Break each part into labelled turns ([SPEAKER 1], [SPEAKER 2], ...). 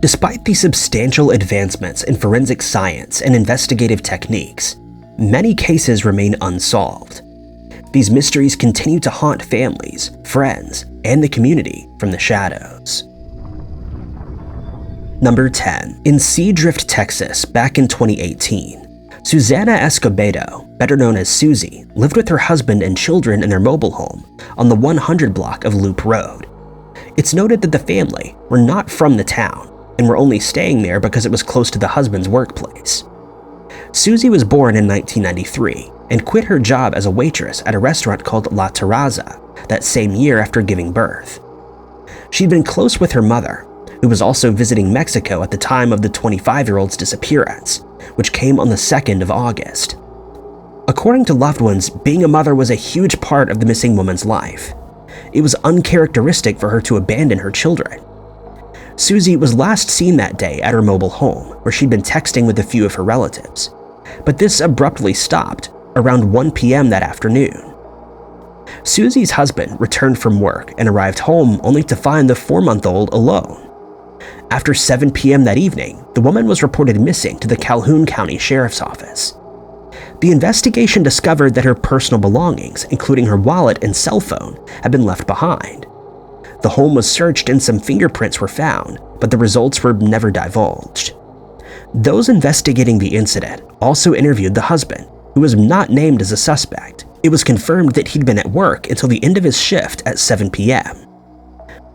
[SPEAKER 1] Despite the substantial advancements in forensic science and investigative techniques, many cases remain unsolved. These mysteries continue to haunt families, friends, and the community from the shadows. Number 10. In Seadrift, Texas, back in 2018, Susana Escobedo, better known as Susie, lived with her husband and children in their mobile home on the 100 block of Loop Road. It's noted that the family were not from the town and were only staying there because it was close to the husband's workplace. Susie was born in 1993 and quit her job as a waitress at a restaurant called La Terraza that same year after giving birth. She'd been close with her mother, who was also visiting Mexico at the time of the 25-year-old's disappearance, which came on the 2nd of August. According to loved ones, being a mother was a huge part of the missing woman's life. It was uncharacteristic for her to abandon her children. Susie was last seen that day at her mobile home, where she'd been texting with a few of her relatives. But this abruptly stopped around 1 p.m. that afternoon. Susie's husband returned from work and arrived home only to find the 4-month-old alone. After 7 p.m. that evening, the woman was reported missing to the Calhoun County Sheriff's Office. The investigation discovered that her personal belongings, including her wallet and cell phone, had been left behind. The home was searched and some fingerprints were found, but the results were never divulged. Those investigating the incident also interviewed the husband, who was not named as a suspect. It was confirmed that he'd been at work until the end of his shift at 7 p.m.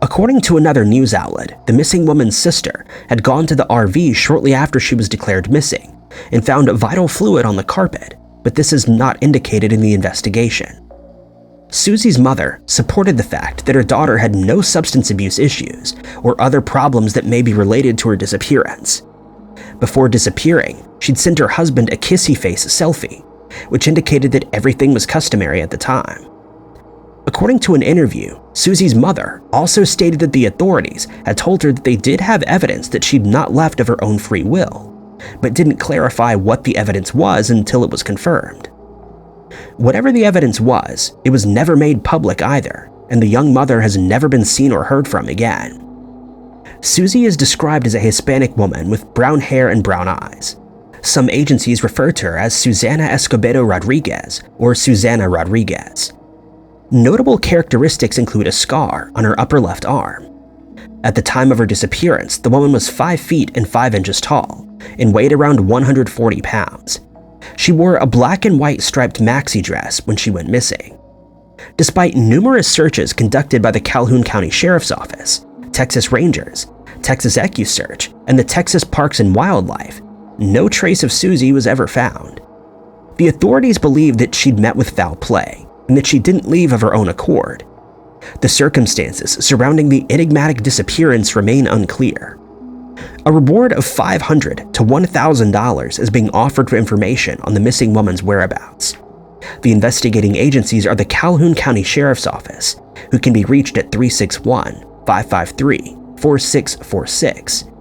[SPEAKER 1] According to another news outlet, the missing woman's sister had gone to the RV shortly after she was declared missing and found vital fluid on the carpet, but this is not indicated in the investigation. Susie's mother supported the fact that her daughter had no substance abuse issues or other problems that may be related to her disappearance. Before disappearing, she'd sent her husband a kissy face selfie, which indicated that everything was customary at the time. According to an interview, Susie's mother also stated that the authorities had told her that they did have evidence that she'd not left of her own free will, but didn't clarify what the evidence was until it was confirmed. Whatever the evidence was, it was never made public either, and the young mother has never been seen or heard from again. Susie is described as a Hispanic woman with brown hair and brown eyes. Some agencies refer to her as Susana Escobedo Rodriguez or Susana Rodriguez. Notable characteristics include a scar on her upper left arm. At the time of her disappearance, the woman was 5 feet and 5 inches tall and weighed around 140 pounds. She wore a black and white striped maxi dress when she went missing. Despite numerous searches conducted by the Calhoun County Sheriff's Office, Texas Rangers, Texas EquuSearch, and the Texas Parks and Wildlife, no trace of Susie was ever found. The authorities believed that she'd met with foul play and that she didn't leave of her own accord. The circumstances surrounding the enigmatic disappearance remain unclear. A reward of $500 to $1,000 is being offered for information on the missing woman's whereabouts. The investigating agencies are the Calhoun County Sheriff's Office, who can be reached at 361-553-4646,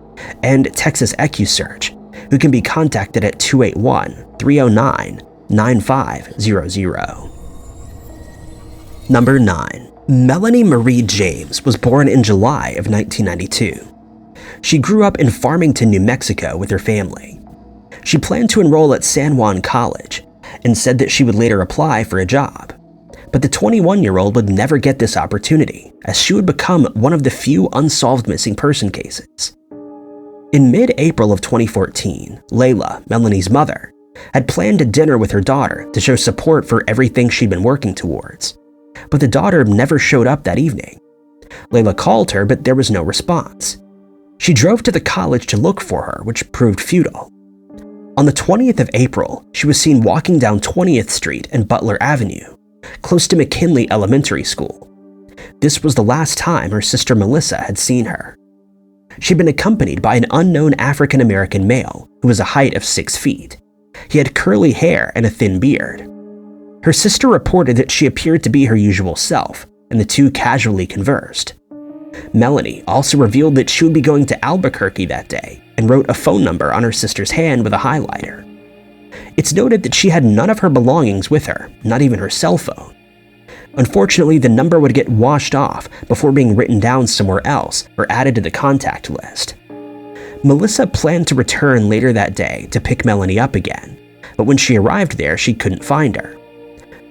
[SPEAKER 1] and Texas EquuSearch, who can be contacted at 281-309-9500. Number 9. Melanie Marie James was born in July of 1992. She grew up in Farmington, New Mexico with her family. She planned to enroll at San Juan College and said that she would later apply for a job. But the 21-year-old would never get this opportunity, as she would become one of the few unsolved missing person cases. In mid-April of 2014, Layla, Melanie's mother, had planned a dinner with her daughter to show support for everything she'd been working towards. But the daughter never showed up that evening. Layla called her, but there was no response. She drove to the college to look for her, which proved futile. On the 20th of April, she was seen walking down 20th Street and Butler Avenue, close to McKinley Elementary School. This was the last time her sister Melissa had seen her. She'd been accompanied by an unknown African-American male who was a height of 6 feet. He had curly hair and a thin beard. Her sister reported that she appeared to be her usual self, and the two casually conversed. Melanie also revealed that she would be going to Albuquerque that day and wrote a phone number on her sister's hand with a highlighter. It's noted that she had none of her belongings with her, not even her cell phone. Unfortunately, the number would get washed off before being written down somewhere else or added to the contact list. Melissa planned to return later that day to pick Melanie up again, but when she arrived there, she couldn't find her.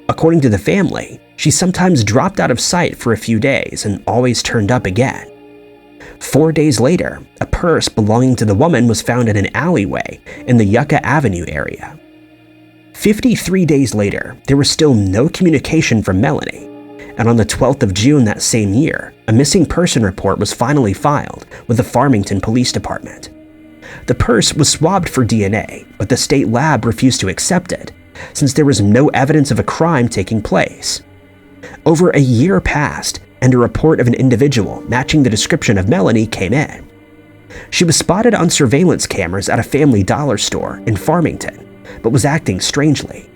[SPEAKER 1] According to the family, she sometimes dropped out of sight for a few days and always turned up again. 4 days later, a purse belonging to the woman was found in an alleyway in the Yucca Avenue area. 53 days later, there was still no communication from Melanie, and on the 12th of June that same year, a missing person report was finally filed with the Farmington Police Department. The purse was swabbed for DNA, but the state lab refused to accept it, since there was no evidence of a crime taking place. Over a year passed, and a report of an individual matching the description of Melanie came in. She was spotted on surveillance cameras at a Family Dollar store in Farmington, but was acting strangely.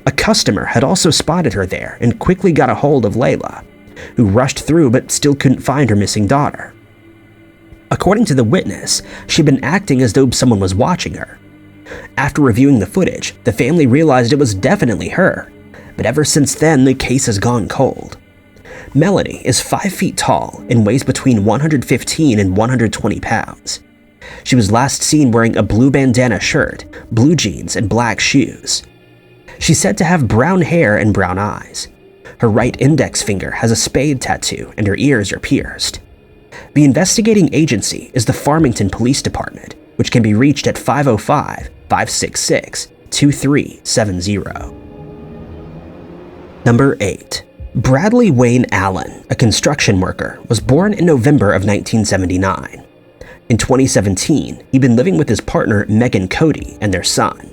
[SPEAKER 1] A customer had also spotted her there and quickly got a hold of Layla, who rushed through but still couldn't find her missing daughter. According to the witness, she'd been acting as though someone was watching her. After reviewing the footage, the family realized it was definitely her, but ever since then, the case has gone cold. Melanie is 5 feet tall and weighs between 115 and 120 pounds. She was last seen wearing a blue bandana shirt, blue jeans, and black shoes. She's said to have brown hair and brown eyes. Her right index finger has a spade tattoo and her ears are pierced. The investigating agency is the Farmington Police Department, which can be reached at 505-566-2370. Number 8. Bradley Wayne Allen, a construction worker, was born in November of 1979. In 2017, he'd been living with his partner Megan Cody and their son.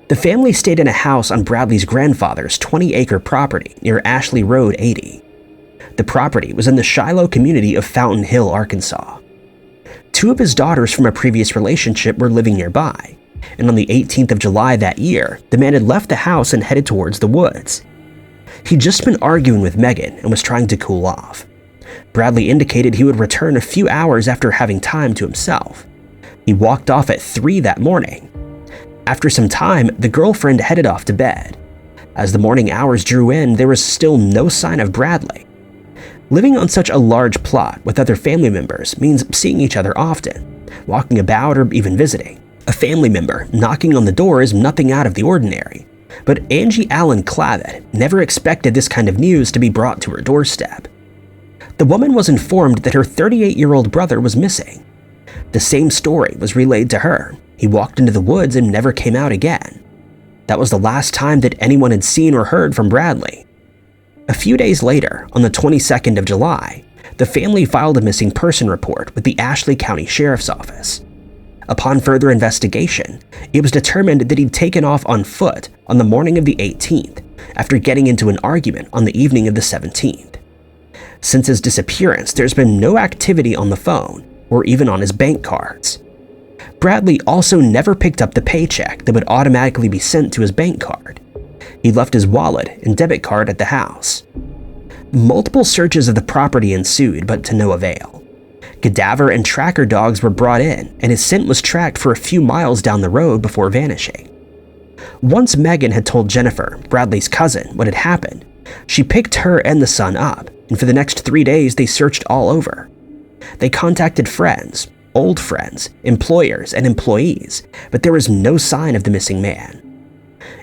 [SPEAKER 1] The family stayed in a house on Bradley's grandfather's 20-acre property near Ashley Road 80. The property was in the Shiloh community of Fountain Hill, Arkansas. 2 of his daughters from a previous relationship were living nearby, and on the 18th of July that year, the man had left the house and headed towards the woods. He'd just been arguing with Megan and was trying to cool off. Bradley indicated he would return a few hours after having time to himself. He walked off at 3 that morning. After some time, the girlfriend headed off to bed. As the morning hours drew in, there was still no sign of Bradley. Living on such a large plot with other family members means seeing each other often, walking about, or even visiting. A family member knocking on the door is nothing out of the ordinary, but Angie Allen Clavitt never expected this kind of news to be brought to her doorstep. The woman was informed that her 38-year-old brother was missing. The same story was relayed to her. He walked into the woods and never came out again. That was the last time that anyone had seen or heard from Bradley. A few days later, on the 22nd of July, the family filed a missing person report with the Ashley County Sheriff's Office. Upon further investigation, it was determined that he'd taken off on foot on the morning of the 18th after getting into an argument on the evening of the 17th. Since his disappearance, there's been no activity on the phone or even on his bank cards. Bradley also never picked up the paycheck that would automatically be sent to his bank card. He left his wallet and debit card at the house. Multiple searches of the property ensued, but to no avail. Cadaver and tracker dogs were brought in, and his scent was tracked for a few miles down the road before vanishing. Once Megan had told Jennifer, Bradley's cousin, what had happened, she picked her and the son up, and for the next 3 days they searched all over. They contacted friends, old friends, employers, and employees, but there was no sign of the missing man.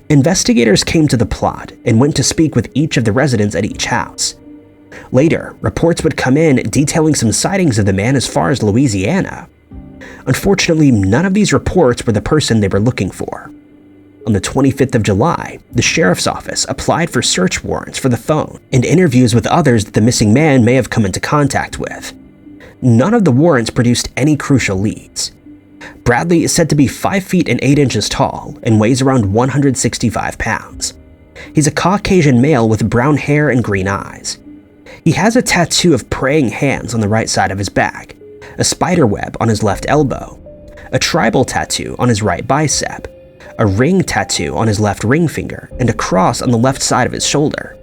[SPEAKER 1] Investigators came to the plot and went to speak with each of the residents at each house. Later, reports would come in detailing some sightings of the man as far as Louisiana. Unfortunately, none of these reports were the person they were looking for. On the 25th of July, the sheriff's office applied for search warrants for the phone and interviews with others that the missing man may have come into contact with. None of the warrants produced any crucial leads. Bradley is said to be 5 feet and 8 inches tall and weighs around 165 pounds. He's a Caucasian male with brown hair and green eyes. He has a tattoo of praying hands on the right side of his back, a spider web on his left elbow, a tribal tattoo on his right bicep, a ring tattoo on his left ring finger, and a cross on the left side of his shoulder.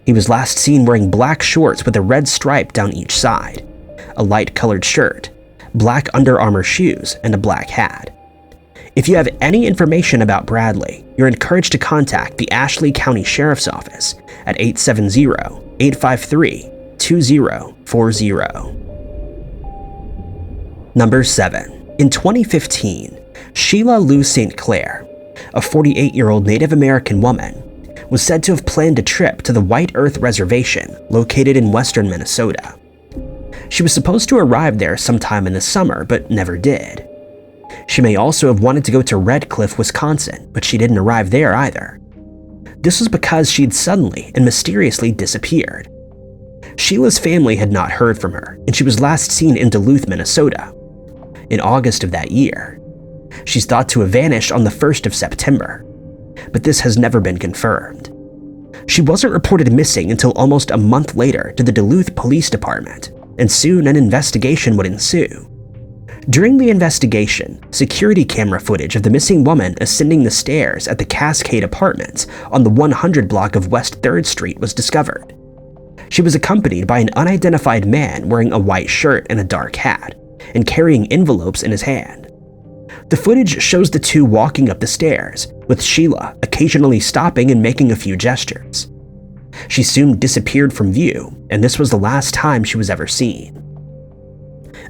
[SPEAKER 1] He was last seen wearing black shorts with a red stripe down each side, a light-colored shirt, black Under Armour shoes, and a black hat. If you have any information about Bradley, you're encouraged to contact the Ashley County Sheriff's Office at 870-853-2040. Number 7. In 2015, Sheila Lou St Clair, a 48-year-old Native American woman, was said to have planned a trip to the White Earth Reservation located in western Minnesota. She was supposed to arrive there sometime in the summer, but never did. She may also have wanted to go to Red Cliff, Wisconsin, but she didn't arrive there either. This was because she'd suddenly and mysteriously disappeared. Sheila's family had not heard from her, and she was last seen in Duluth, Minnesota, in August of that year. She's thought to have vanished on the 1st of September, but this has never been confirmed. She wasn't reported missing until almost a month later to the Duluth Police Department, and soon an investigation would ensue. During the investigation, security camera footage of the missing woman ascending the stairs at the Cascade Apartments on the 100 block of West 3rd Street was discovered. She was accompanied by an unidentified man wearing a white shirt and a dark hat, and carrying envelopes in his hand. The footage shows the two walking up the stairs, with Sheila occasionally stopping and making a few gestures. She soon disappeared from view, and this was the last time she was ever seen.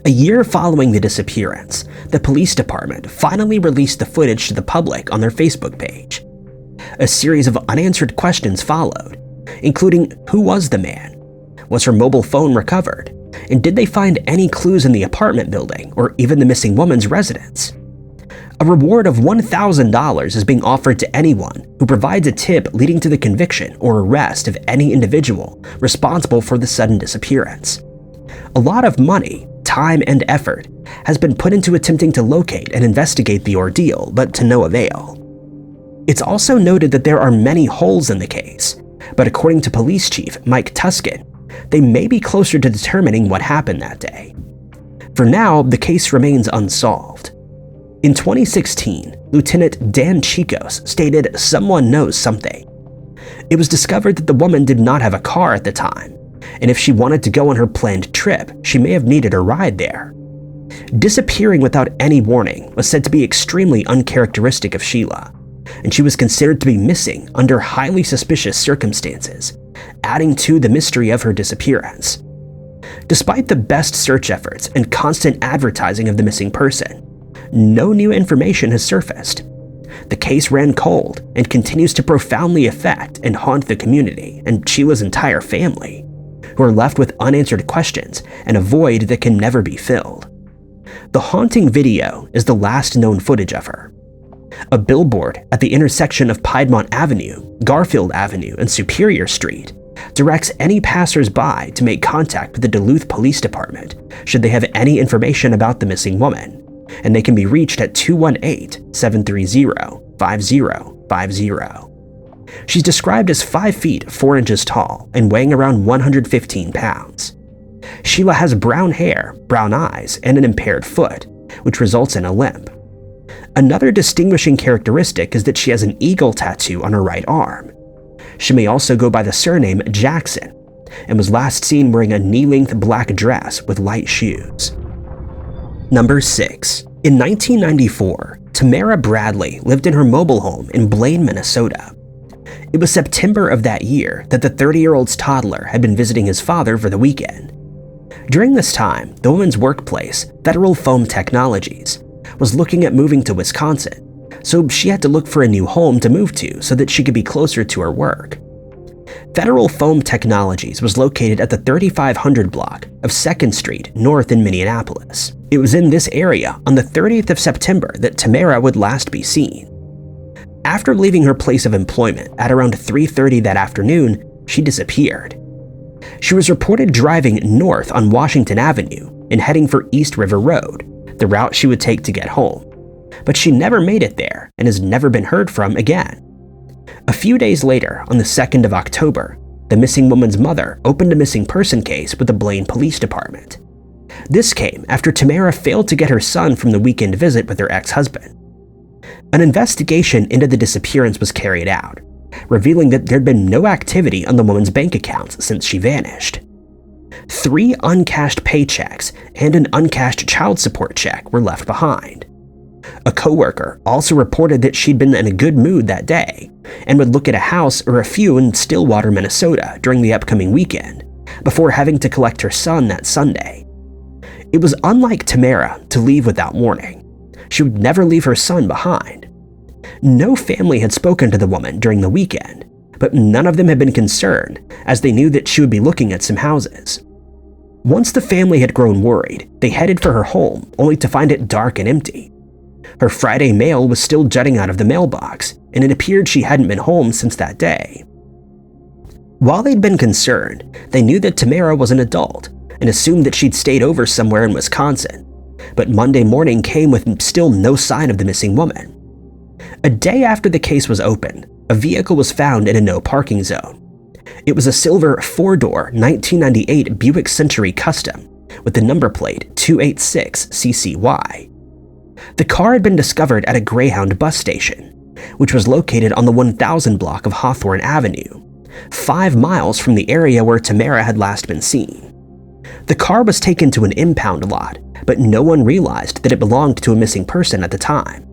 [SPEAKER 1] A year following the disappearance, the police department finally released the footage to the public on their Facebook page. A series of unanswered questions followed, including who was the man, was her mobile phone recovered, and did they find any clues in the apartment building or even the missing woman's residence? A reward of $1,000 is being offered to anyone who provides a tip leading to the conviction or arrest of any individual responsible for the sudden disappearance. A lot of money, time, and effort has been put into attempting to locate and investigate the ordeal, but to no avail. It's also noted that there are many holes in the case, but according to Police Chief Mike Tuscan, they may be closer to determining what happened that day. For now, the case remains unsolved. In 2016, Lieutenant Dan Chicos stated someone knows something. It was discovered that the woman did not have a car at the time, and if she wanted to go on her planned trip, she may have needed a ride there. Disappearing without any warning was said to be extremely uncharacteristic of Sheila, and she was considered to be missing under highly suspicious circumstances, adding to the mystery of her disappearance. Despite the best search efforts and constant advertising of the missing person, no new information has surfaced. The case ran cold and continues to profoundly affect and haunt the community and Sheila's entire family, who are left with unanswered questions and a void that can never be filled. The haunting video is the last known footage of her. A billboard at the intersection of Piedmont Avenue, Garfield Avenue, and Superior Street directs any passers-by to make contact with the Duluth Police Department should they have any information about the missing woman, and they can be reached at 218-730-5050. She's described as 5 feet 4 inches tall and weighing around 115 pounds. Sheila has brown hair, brown eyes, and an impaired foot, which results in a limp. Another distinguishing characteristic is that she has an eagle tattoo on her right arm. She may also go by the surname Jackson, and was last seen wearing a knee-length black dress with light shoes. Number 6. In 1994, Tamara Bradley lived in her mobile home in Blaine, Minnesota. It was September of that year that the 30-year-old's toddler had been visiting his father for the weekend. During this time, the woman's workplace, Federal Foam Technologies, was looking at moving to Wisconsin, so she had to look for a new home to move to so that she could be closer to her work. Federal Foam Technologies was located at the 3500 block of 2nd Street North in Minneapolis. It was in this area on the 30th of September that Tamara would last be seen. After leaving her place of employment at around 3:30 that afternoon, she disappeared. She was reported driving north on Washington Avenue and heading for East River Road, the route she would take to get home. But she never made it there and has never been heard from again. A few days later, on the 2nd of October, the missing woman's mother opened a missing person case with the Blaine Police Department. This came after Tamara failed to get her son from the weekend visit with her ex-husband. An investigation into the disappearance was carried out, revealing that there'd been no activity on the woman's bank accounts since she vanished. 3 uncashed paychecks and an uncashed child support check were left behind. A coworker also reported that she'd been in a good mood that day and would look at a house or a few in Stillwater, Minnesota during the upcoming weekend, before having to collect her son that Sunday. It was unlike Tamara to leave without warning. She would never leave her son behind. No family had spoken to the woman during the weekend, but none of them had been concerned as they knew that she would be looking at some houses. Once the family had grown worried, they headed for her home only to find it dark and empty. Her Friday mail was still jutting out of the mailbox, and it appeared she hadn't been home since that day. While they'd been concerned, they knew that Tamara was an adult and assumed that she'd stayed over somewhere in Wisconsin. But Monday morning came with still no sign of the missing woman. A day after the case was opened, a vehicle was found in a no parking zone. It was a silver 4-door 1998 Buick Century Custom with the number plate 286CCY. The car had been discovered at a Greyhound bus station, which was located on the 1000 block of Hawthorne Avenue, 5 miles from the area where Tamara had last been seen. The car was taken to an impound lot, but no one realized that it belonged to a missing person at the time.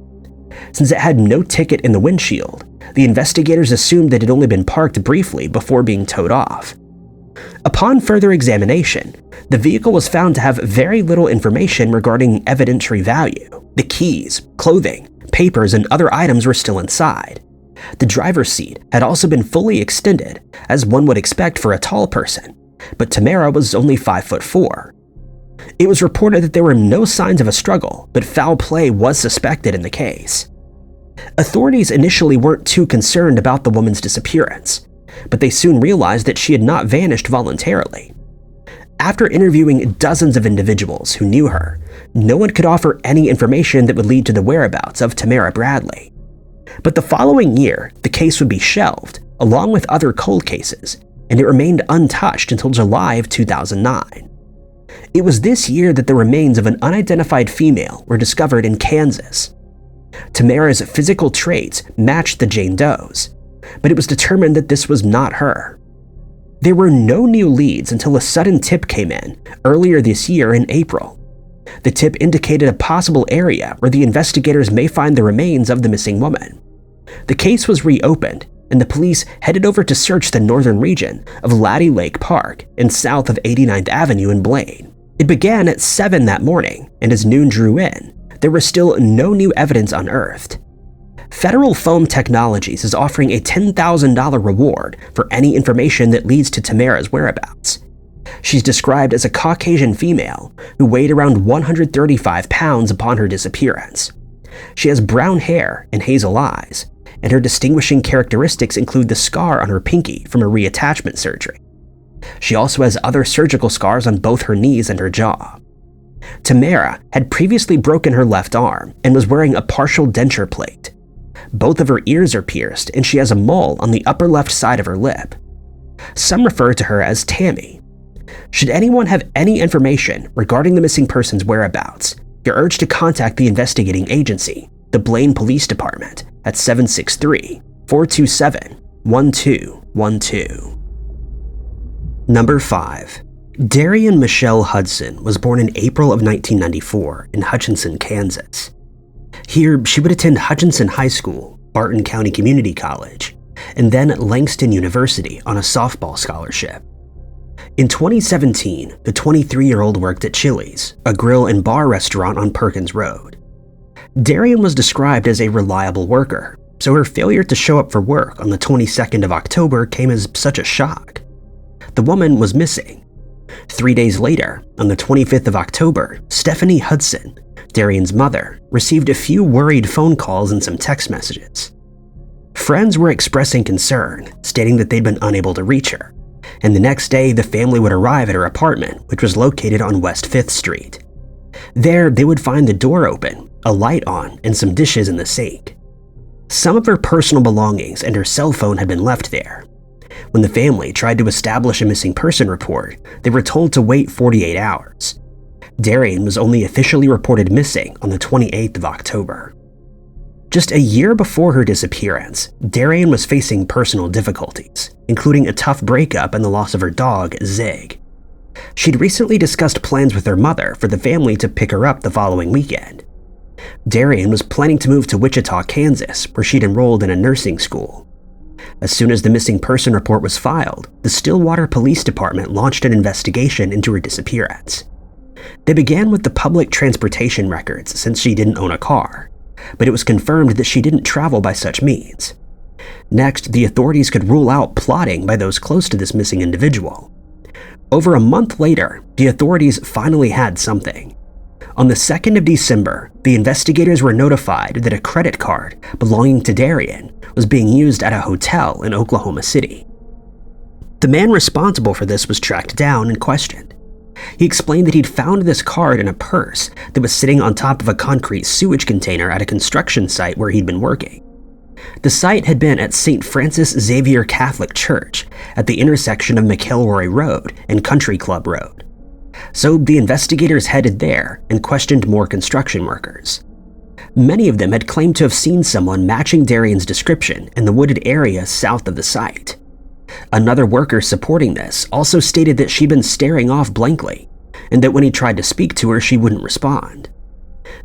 [SPEAKER 1] Since it had no ticket in the windshield, the investigators assumed that it had only been parked briefly before being towed off. Upon further examination, the vehicle was found to have very little information regarding evidentiary value. The keys, clothing, papers, and other items were still inside. The driver's seat had also been fully extended, as one would expect for a tall person, but Tamara was only 5'4". It was reported that there were no signs of a struggle, but foul play was suspected in the case. Authorities initially weren't too concerned about the woman's disappearance, but they soon realized that she had not vanished voluntarily. After interviewing dozens of individuals who knew her, no one could offer any information that would lead to the whereabouts of Tamara Bradley. But the following year, the case would be shelved, along with other cold cases, and it remained untouched until July of 2009. It was this year that the remains of an unidentified female were discovered in Kansas. Tamara's physical traits matched the Jane Doe's, but it was determined that this was not her. There were no new leads until a sudden tip came in earlier this year in April. The tip indicated a possible area where the investigators may find the remains of the missing woman. The case was reopened, and the police headed over to search the northern region of Laddie Lake Park and south of 89th Avenue in Blaine. It began at 7 that morning, and as noon drew in, there was still no new evidence unearthed. Federal Foam Technologies is offering a $10,000 reward for any information that leads to Tamara's whereabouts. She's described as a Caucasian female who weighed around 135 pounds upon her disappearance. She has brown hair and hazel eyes, and her distinguishing characteristics include the scar on her pinky from a reattachment surgery. She also has other surgical scars on both her knees and her jaw. Tamara had previously broken her left arm and was wearing a partial denture plate. Both of her ears are pierced, and she has a mole on the upper left side of her lip. Some refer to her as Tammy. Should anyone have any information regarding the missing person's whereabouts, you're urged to contact the investigating agency, the Blaine Police Department, at 763-427-1212. Number 5. Darian Michelle Hudson was born in April of 1994 in Hutchinson, Kansas. Here, she would attend Hutchinson High School, Barton County Community College, and then Langston University on a softball scholarship. In 2017, the 23-year-old worked at Chili's, a grill and bar restaurant on Perkins Road. Darian was described as a reliable worker, so her failure to show up for work on the 22nd of October came as such a shock. The woman was missing. 3 days later, on the 25th of October, Stephanie Hudson, Darian's mother, received a few worried phone calls and some text messages. Friends were expressing concern, stating that they'd been unable to reach her, and the next day the family would arrive at her apartment, which was located on West 5th Street. There, they would find the door open, a light on, and some dishes in the sink. Some of her personal belongings and her cell phone had been left there. When the family tried to establish a missing person report, they were told to wait 48 hours. Darian was only officially reported missing on the 28th of October. Just a year before her disappearance, Darian was facing personal difficulties, including a tough breakup and the loss of her dog, Zig. She'd recently discussed plans with her mother for the family to pick her up the following weekend. Darian was planning to move to Wichita, Kansas, where she'd enrolled in a nursing school. As soon as the missing person report was filed, the Stillwater Police Department launched an investigation into her disappearance. They began with the public transportation records since she didn't own a car, but it was confirmed that she didn't travel by such means. Next, the authorities could rule out plotting by those close to this missing individual. Over a month later, the authorities finally had something. On the 2nd of December, the investigators were notified that a credit card belonging to Darian was being used at a hotel in Oklahoma City. The man responsible for this was tracked down and questioned. He explained that he'd found this card in a purse that was sitting on top of a concrete sewage container at a construction site where he'd been working. The site had been at St. Francis Xavier Catholic Church at the intersection of McElroy Road and Country Club Road. So the investigators headed there and questioned more construction workers. Many of them had claimed to have seen someone matching Darian's description in the wooded area south of the site. Another worker supporting this also stated that she'd been staring off blankly, and that when he tried to speak to her, she wouldn't respond.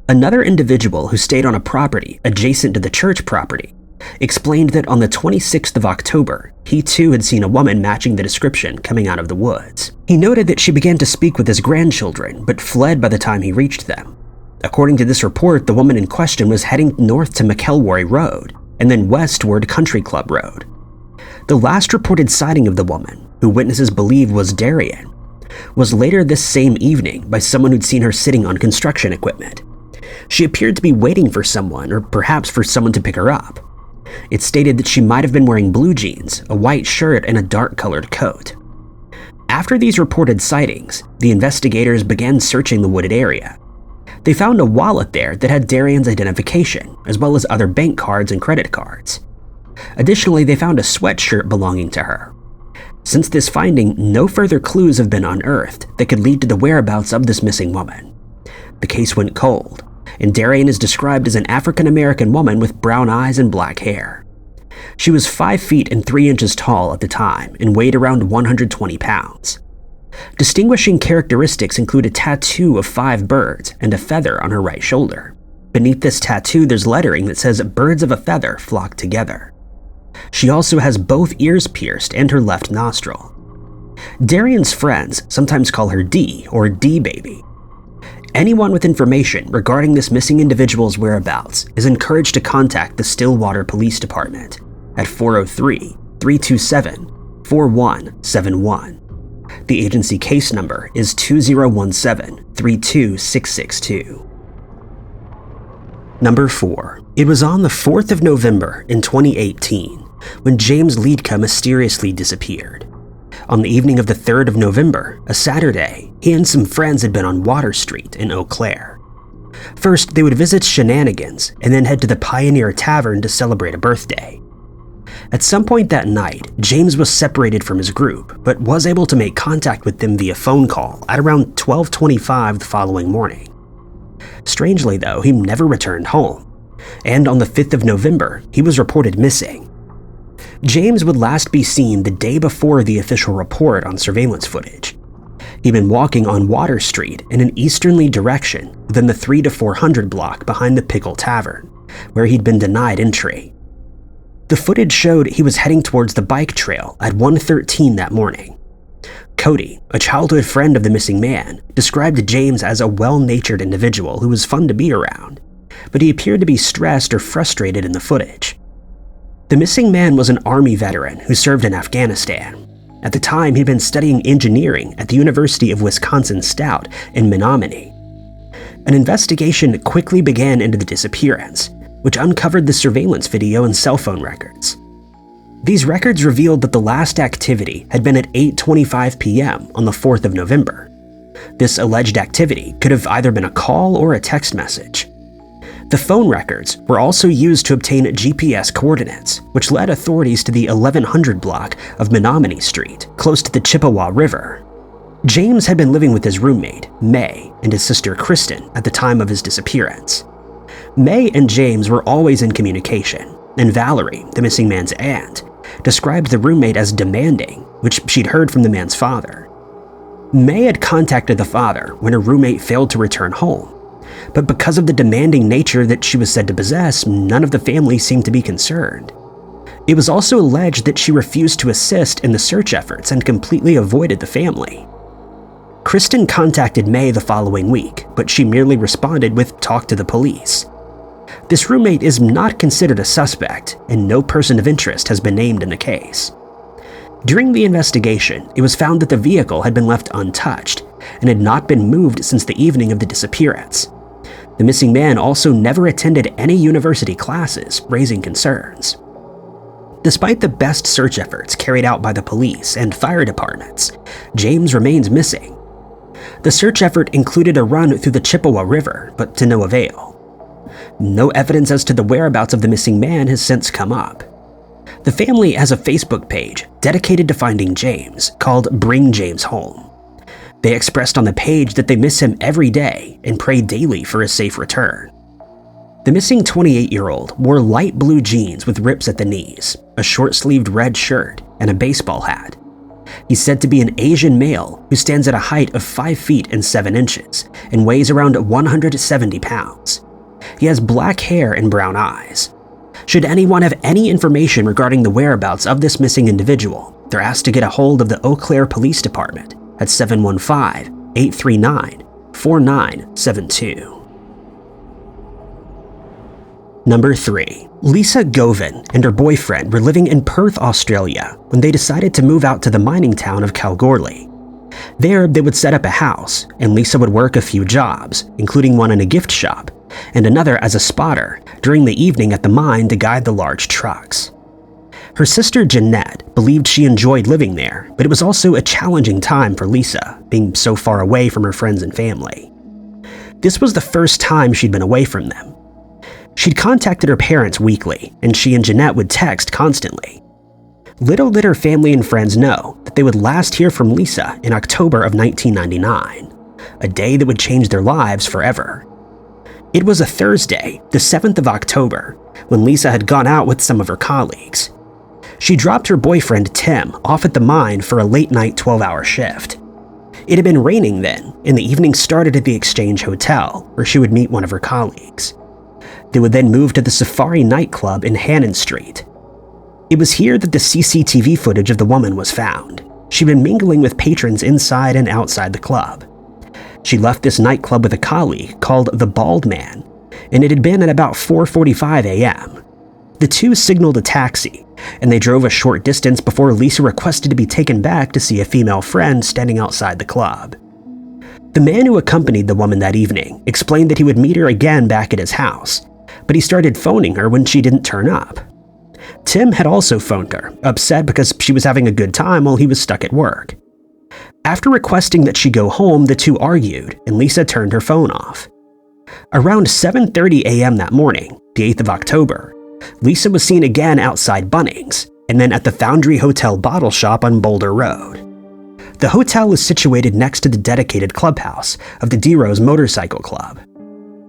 [SPEAKER 1] Another individual who stayed on a property adjacent to the church property explained that on the 26th of October, he too had seen a woman matching the description coming out of the woods. He noted that she began to speak with his grandchildren, but fled by the time he reached them. According to this report, the woman in question was heading north to McElroy Road, and then west toward Country Club Road. The last reported sighting of the woman, who witnesses believe was Darian, was later this same evening by someone who'd seen her sitting on construction equipment. She appeared to be waiting for someone, or perhaps for someone to pick her up. It stated that she might have been wearing blue jeans, a white shirt, and a dark-colored coat. After these reported sightings, the investigators began searching the wooded area. They found a wallet there that had Darian's identification, as well as other bank cards and credit cards. Additionally, they found a sweatshirt belonging to her. Since this finding, no further clues have been unearthed that could lead to the whereabouts of this missing woman. The case went cold, and Darian is described as an African-American woman with brown eyes and black hair. She was 5 feet and 3 inches tall at the time and weighed around 120 pounds. Distinguishing characteristics include a tattoo of 5 birds and a feather on her right shoulder. Beneath this tattoo, there's lettering that says "Birds of a feather flock together." She also has both ears pierced and her left nostril. Darian's friends sometimes call her D or D-Baby. Anyone with information regarding this missing individual's whereabouts is encouraged to contact the Stillwater Police Department at 403-327-4171. The agency case number is 2017-32662. Number 4. It was on the 4th of November in 2018 when James Leka mysteriously disappeared. On the evening of the 3rd of November, a Saturday, he and some friends had been on Water Street in Eau Claire. First, they would visit Shenanigans and then head to the Pioneer Tavern to celebrate a birthday. At some point that night, James was separated from his group, but was able to make contact with them via phone call at around 12:25 the following morning. Strangely though, he never returned home, and on the 5th of November, he was reported missing. James would last be seen the day before the official report on surveillance footage. He'd been walking on Water Street in an easterly direction within the 300 to 400 block behind the Pickle Tavern, where he'd been denied entry. The footage showed he was heading towards the bike trail at 1:13 that morning. Cody, a childhood friend of the missing man, described James as a well-natured individual who was fun to be around, but he appeared to be stressed or frustrated in the footage. The missing man was an Army veteran who served in Afghanistan. At the time, he'd been studying engineering at the University of Wisconsin-Stout in Menominee. An investigation quickly began into the disappearance, which uncovered the surveillance video and cell phone records. These records revealed that the last activity had been at 8:25 p.m. on the 4th of November. This alleged activity could have either been a call or a text message. The phone records were also used to obtain GPS coordinates, which led authorities to the 1100 block of Menominee Street, close to the Chippewa River. James had been living with his roommate, May, and his sister Kristen at the time of his disappearance. May and James were always in communication, and Valerie, the missing man's aunt, described the roommate as demanding, which she'd heard from the man's father. May had contacted the father when her roommate failed to return home, but because of the demanding nature that she was said to possess, none of the family seemed to be concerned. It was also alleged that she refused to assist in the search efforts and completely avoided the family. Kristen contacted May the following week, but she merely responded with "talk to the police." This roommate is not considered a suspect, and no person of interest has been named in the case. During the investigation, it was found that the vehicle had been left untouched and had not been moved since the evening of the disappearance. The missing man also never attended any university classes, raising concerns. Despite the best search efforts carried out by the police and fire departments, James remains missing. The search effort included a run through the Chippewa River, but to no avail. No evidence as to the whereabouts of the missing man has since come up. The family has a Facebook page dedicated to finding James, called Bring James Home. They expressed on the page that they miss him every day and pray daily for a safe return. The missing 28-year-old wore light blue jeans with rips at the knees, a short-sleeved red shirt, and a baseball hat. He's said to be an Asian male who stands at a height of 5 feet and 7 inches and weighs around 170 pounds. He has black hair and brown eyes. Should anyone have any information regarding the whereabouts of this missing individual, they're asked to get a hold of the Eau Claire Police Department at 715-839-4972. Number 3. Lisa Goven and her boyfriend were living in Perth, Australia, when they decided to move out to the mining town of Kalgoorlie. There, they would set up a house, and Lisa would work a few jobs, including one in a gift shop, and another as a spotter during the evening at the mine to guide the large trucks. Her sister Jeanette believed she enjoyed living there, but it was also a challenging time for Lisa, being so far away from her friends and family. This was the first time she'd been away from them. She'd contacted her parents weekly, and she and Jeanette would text constantly. Little did her family and friends know that they would last hear from Lisa in October of 1999, a day that would change their lives forever. It was a Thursday, the 7th of October, when Lisa had gone out with some of her colleagues. She dropped her boyfriend Tim off at the mine for a late-night 12-hour shift. It had been raining then, and the evening started at the Exchange Hotel, where she would meet one of her colleagues. They would then move to the Safari nightclub in Hannon Street. It was here that the CCTV footage of the woman was found. She'd been mingling with patrons inside and outside the club. She left this nightclub with a colleague called the Bald Man, and it had been at about 4:45 a.m. The two signaled a taxi, and they drove a short distance before Lisa requested to be taken back to see a female friend standing outside the club. The man who accompanied the woman that evening explained that he would meet her again back at his house, but he started phoning her when she didn't turn up. Tim had also phoned her, upset because she was having a good time while he was stuck at work. After requesting that she go home, the two argued, and Lisa turned her phone off. Around 7:30 a.m. that morning, the 8th of October, Lisa was seen again outside Bunnings, and then at the Foundry Hotel Bottle Shop on Boulder Road. The hotel is situated next to the dedicated clubhouse of the D-Rose Motorcycle Club.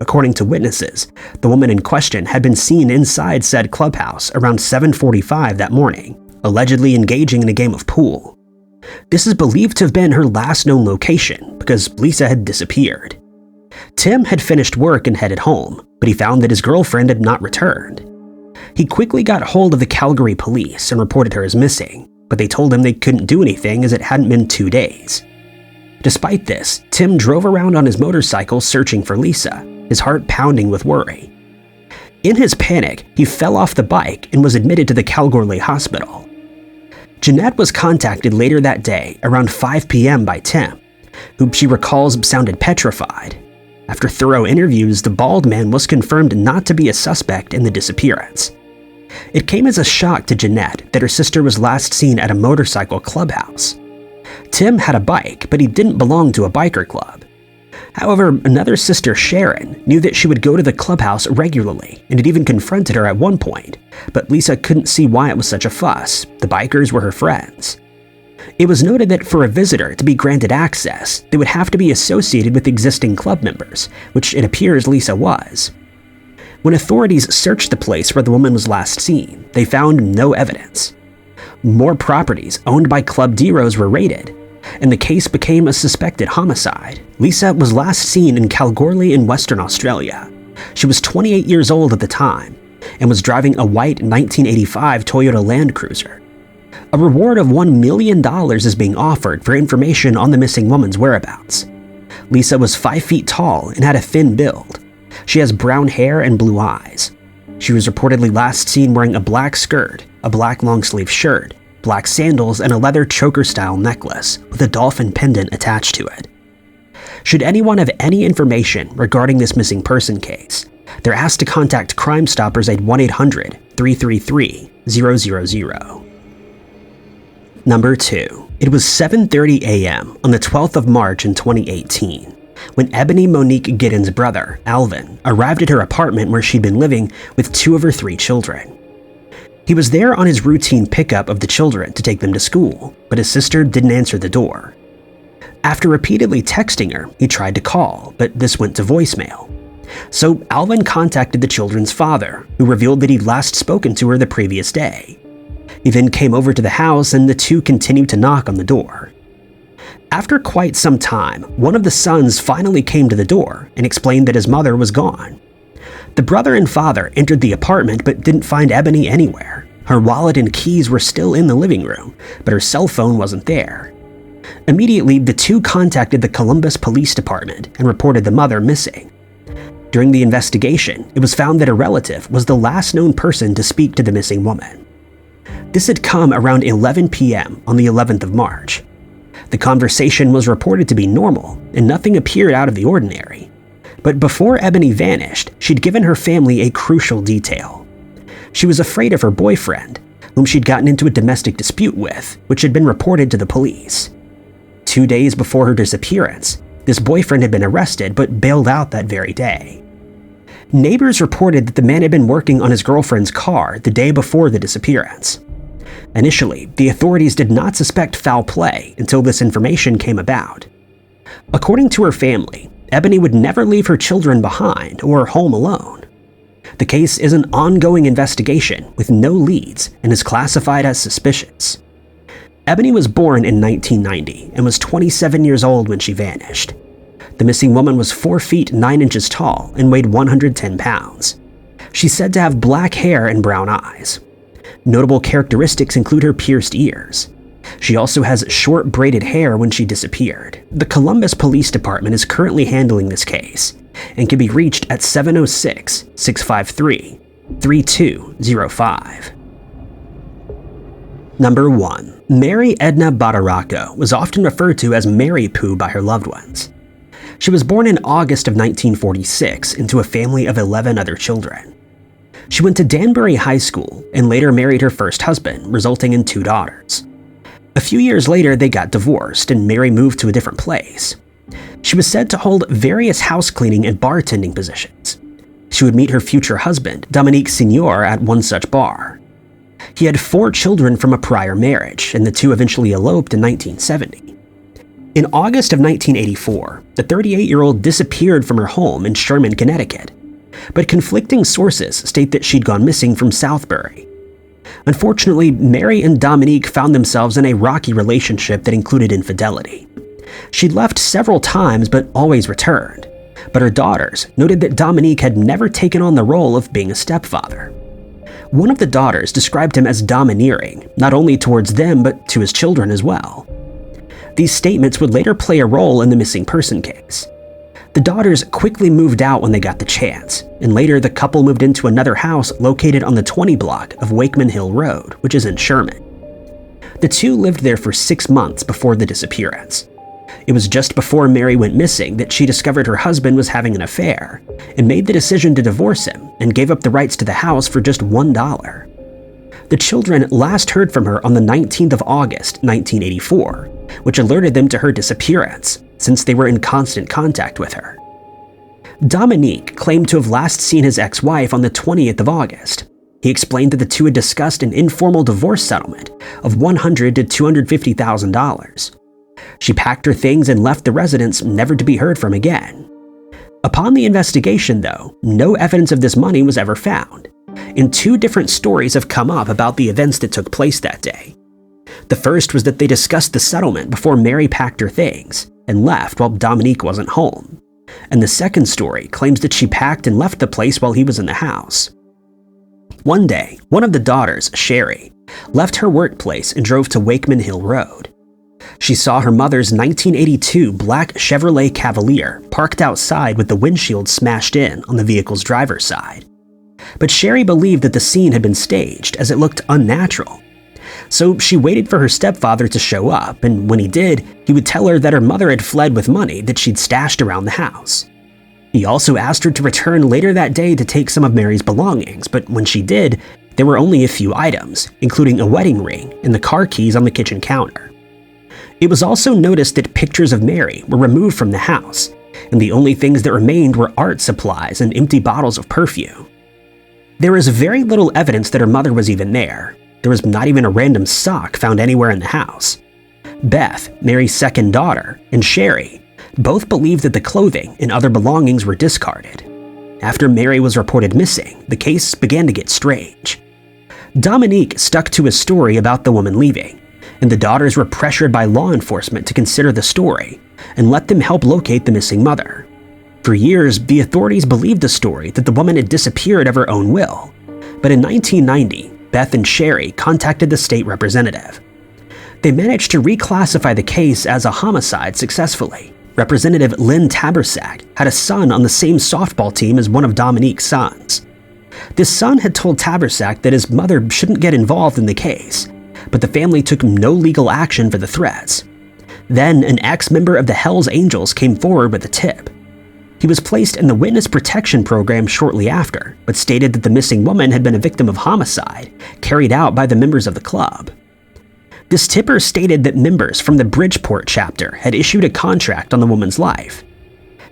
[SPEAKER 1] According to witnesses, the woman in question had been seen inside said clubhouse around 7:45 that morning, allegedly engaging in a game of pool. This is believed to have been her last known location because Lisa had disappeared. Tim had finished work and headed home, but he found that his girlfriend had not returned. He quickly got hold of the Calgary police and reported her as missing, but they told him they couldn't do anything as it hadn't been 2 days. Despite this, Tim drove around on his motorcycle searching for Lisa, his heart pounding with worry. In his panic, he fell off the bike and was admitted to the Kalgoorlie hospital. Jeanette was contacted later that day around 5 p.m. by Tim, who she recalls sounded petrified. After thorough interviews, the bald man was confirmed not to be a suspect in the disappearance. It came as a shock to Jeanette that her sister was last seen at a motorcycle clubhouse. Tim had a bike, but he didn't belong to a biker club. However, another sister, Sharon, knew that she would go to the clubhouse regularly and had even confronted her at one point, but Lisa couldn't see why it was such a fuss. The bikers were her friends. It was noted that for a visitor to be granted access, they would have to be associated with existing club members, which it appears Lisa was. When authorities searched the place where the woman was last seen, they found no evidence. More properties owned by Club D-Rose were raided, and the case became a suspected homicide. Lisa was last seen in Kalgoorlie in Western Australia. She was 28 years old at the time and was driving a white 1985 Toyota Land Cruiser. A reward of $1 million is being offered for information on the missing woman's whereabouts. Lisa was 5 feet tall and had a thin build. She has brown hair and blue eyes. She was reportedly last seen wearing a black skirt, a black long-sleeve shirt, black sandals, and a leather choker-style necklace with a dolphin pendant attached to it. Should anyone have any information regarding this missing person case, they're asked to contact Crime Stoppers at 1-800-333-000. Number 2. It was 7:30 a.m. on the 12th of March in 2018 when Ebony Monique Gon's brother, Alvin, arrived at her apartment where she'd been living with 2 of her 3 children. He was there on his routine pickup of the children to take them to school, but his sister didn't answer the door. After repeatedly texting her, he tried to call, but this went to voicemail. So Alvin contacted the children's father, who revealed that he'd last spoken to her the previous day. He then came over to the house and the two continued to knock on the door. After quite some time, one of the sons finally came to the door and explained that his mother was gone. The brother and father entered the apartment but didn't find Ebony anywhere. Her wallet and keys were still in the living room, but her cell phone wasn't there. Immediately, the two contacted the Columbus Police Department and reported the mother missing. During the investigation, it was found that a relative was the last known person to speak to the missing woman. This had come around 11 p.m. on the 11th of March. The conversation was reported to be normal, and nothing appeared out of the ordinary. But before Ebony vanished, she'd given her family a crucial detail. She was afraid of her boyfriend, whom she'd gotten into a domestic dispute with, which had been reported to the police. 2 days before her disappearance, this boyfriend had been arrested but bailed out that very day. Neighbors reported that the man had been working on his girlfriend's car the day before the disappearance. Initially, the authorities did not suspect foul play until this information came about. According to her family, Ebony would never leave her children behind or home alone. The case is an ongoing investigation with no leads and is classified as suspicious. Ebony was born in 1990 and was 27 years old when she vanished. The missing woman was 4 feet 9 inches tall and weighed 110 pounds. She's said to have black hair and brown eyes. Notable characteristics include her pierced ears. She also has short braided hair when she disappeared. The Columbus Police Department is currently handling this case and can be reached at 706-653-3205. Number 1. Mary Edna Baco was often referred to as Mary Pooh by her loved ones. She was born in August of 1946 into a family of 11 other children. She went to Danbury High School and later married her first husband, resulting in 2 daughters. A few years later, they got divorced and Mary moved to a different place. She was said to hold various house cleaning and bartending positions. She would meet her future husband, Dominique Senior, at one such bar. He had 4 children from a prior marriage, and the two eventually eloped in 1970. In August of 1984, the 38-year-old disappeared from her home in Sherman, Connecticut, but conflicting sources state that she'd gone missing from Southbury. Unfortunately, Mary and Dominique found themselves in a rocky relationship that included infidelity. She'd left several times but always returned, but her daughters noted that Dominique had never taken on the role of being a stepfather. One of the daughters described him as domineering, not only towards them but to his children as well. These statements would later play a role in the missing person case. The daughters quickly moved out when they got the chance, and later the couple moved into another house located on the 20 block of Wakeman Hill Road, which is in Sherman. The two lived there for 6 months before the disappearance. It was just before Mary went missing that she discovered her husband was having an affair and made the decision to divorce him and gave up the rights to the house for just $1. The children last heard from her on the 19th of August, 1984, which alerted them to her disappearance, since they were in constant contact with her. Dominique claimed to have last seen his ex-wife on the 20th of August. He explained that the two had discussed an informal divorce settlement of $100,000 to $250,000. She packed her things and left the residence, never to be heard from again. Upon the investigation, though, no evidence of this money was ever found, and 2 different stories have come up about the events that took place that day. The first was that they discussed the settlement before Mary packed her things and left while Dominique wasn't home. And the second story claims that she packed and left the place while he was in the house. One day, one of the daughters, Sherry, left her workplace and drove to Wakeman Hill Road. She saw her mother's 1982 black Chevrolet Cavalier parked outside with the windshield smashed in on the vehicle's driver's side. But Sherry believed that the scene had been staged as it looked unnatural. So she waited for her stepfather to show up, and when he did, he would tell her that her mother had fled with money that she'd stashed around the house. He also asked her to return later that day to take some of Mary's belongings, but when she did, there were only a few items, including a wedding ring and the car keys on the kitchen counter. It was also noticed that pictures of Mary were removed from the house, and the only things that remained were art supplies and empty bottles of perfume. There is very little evidence that her mother was even there. There was not even a random sock found anywhere in the house. Beth, Mary's second daughter, and Sherry both believed that the clothing and other belongings were discarded. After Mary was reported missing, the case began to get strange. Dominique stuck to his story about the woman leaving, and the daughters were pressured by law enforcement to consider the story and let them help locate the missing mother. For years, the authorities believed the story that the woman had disappeared of her own will, but in 1990, Beth and Sherry contacted the state representative. They managed to reclassify the case as a homicide successfully. Representative Lynn Tabersack had a son on the same softball team as one of Dominique's sons. This son had told Tabersack that his mother shouldn't get involved in the case, but the family took no legal action for the threats. Then an ex-member of the Hells Angels came forward with a tip. He was placed in the witness protection program shortly after, but stated that the missing woman had been a victim of homicide carried out by the members of the club. This tipper stated that members from the Bridgeport chapter had issued a contract on the woman's life.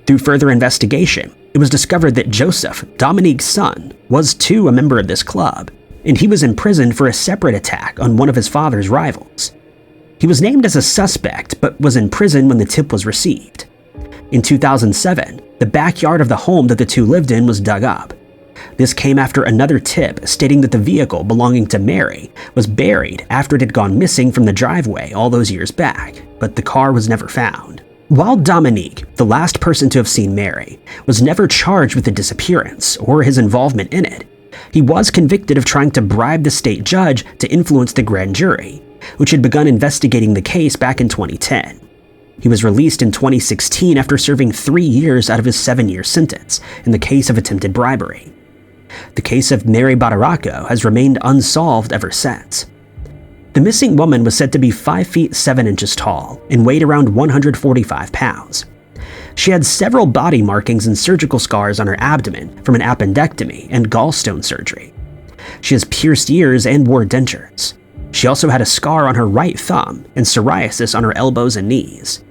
[SPEAKER 1] Through further investigation, it was discovered that Joseph, Dominique's son, was too a member of this club, and he was imprisoned for a separate attack on one of his father's rivals. He was named as a suspect, but was in prison when the tip was received. In 2007, the backyard of the home that the two lived in was dug up. This came after another tip stating that the vehicle belonging to Mary was buried after it had gone missing from the driveway all those years back, but the car was never found. While Dominique, the last person to have seen Mary, was never charged with the disappearance or his involvement in it, he was convicted of trying to bribe the state judge to influence the grand jury, which had begun investigating the case back in 2010. He was released in 2016 after serving 3 years out of his 7-year sentence in the case of attempted bribery. The case of Mary Baco has remained unsolved ever since. The missing woman was said to be 5 feet 7 inches tall and weighed around 145 pounds. She had several body markings and surgical scars on her abdomen from an appendectomy and gallstone surgery. She has pierced ears and wore dentures. She also had a scar on her right thumb and psoriasis on her elbows and knees.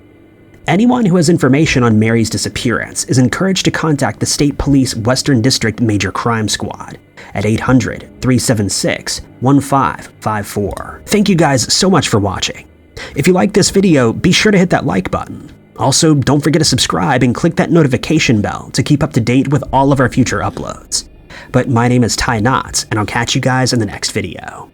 [SPEAKER 1] Anyone who has information on Mary's disappearance is encouraged to contact the State Police Western District Major Crime Squad at 800-376-1554. Thank you guys so much for watching. If you liked this video, be sure to hit that like button. Also, don't forget to subscribe and click that notification bell to keep up to date with all of our future uploads. But my name is Ty Knotts, and I'll catch you guys in the next video.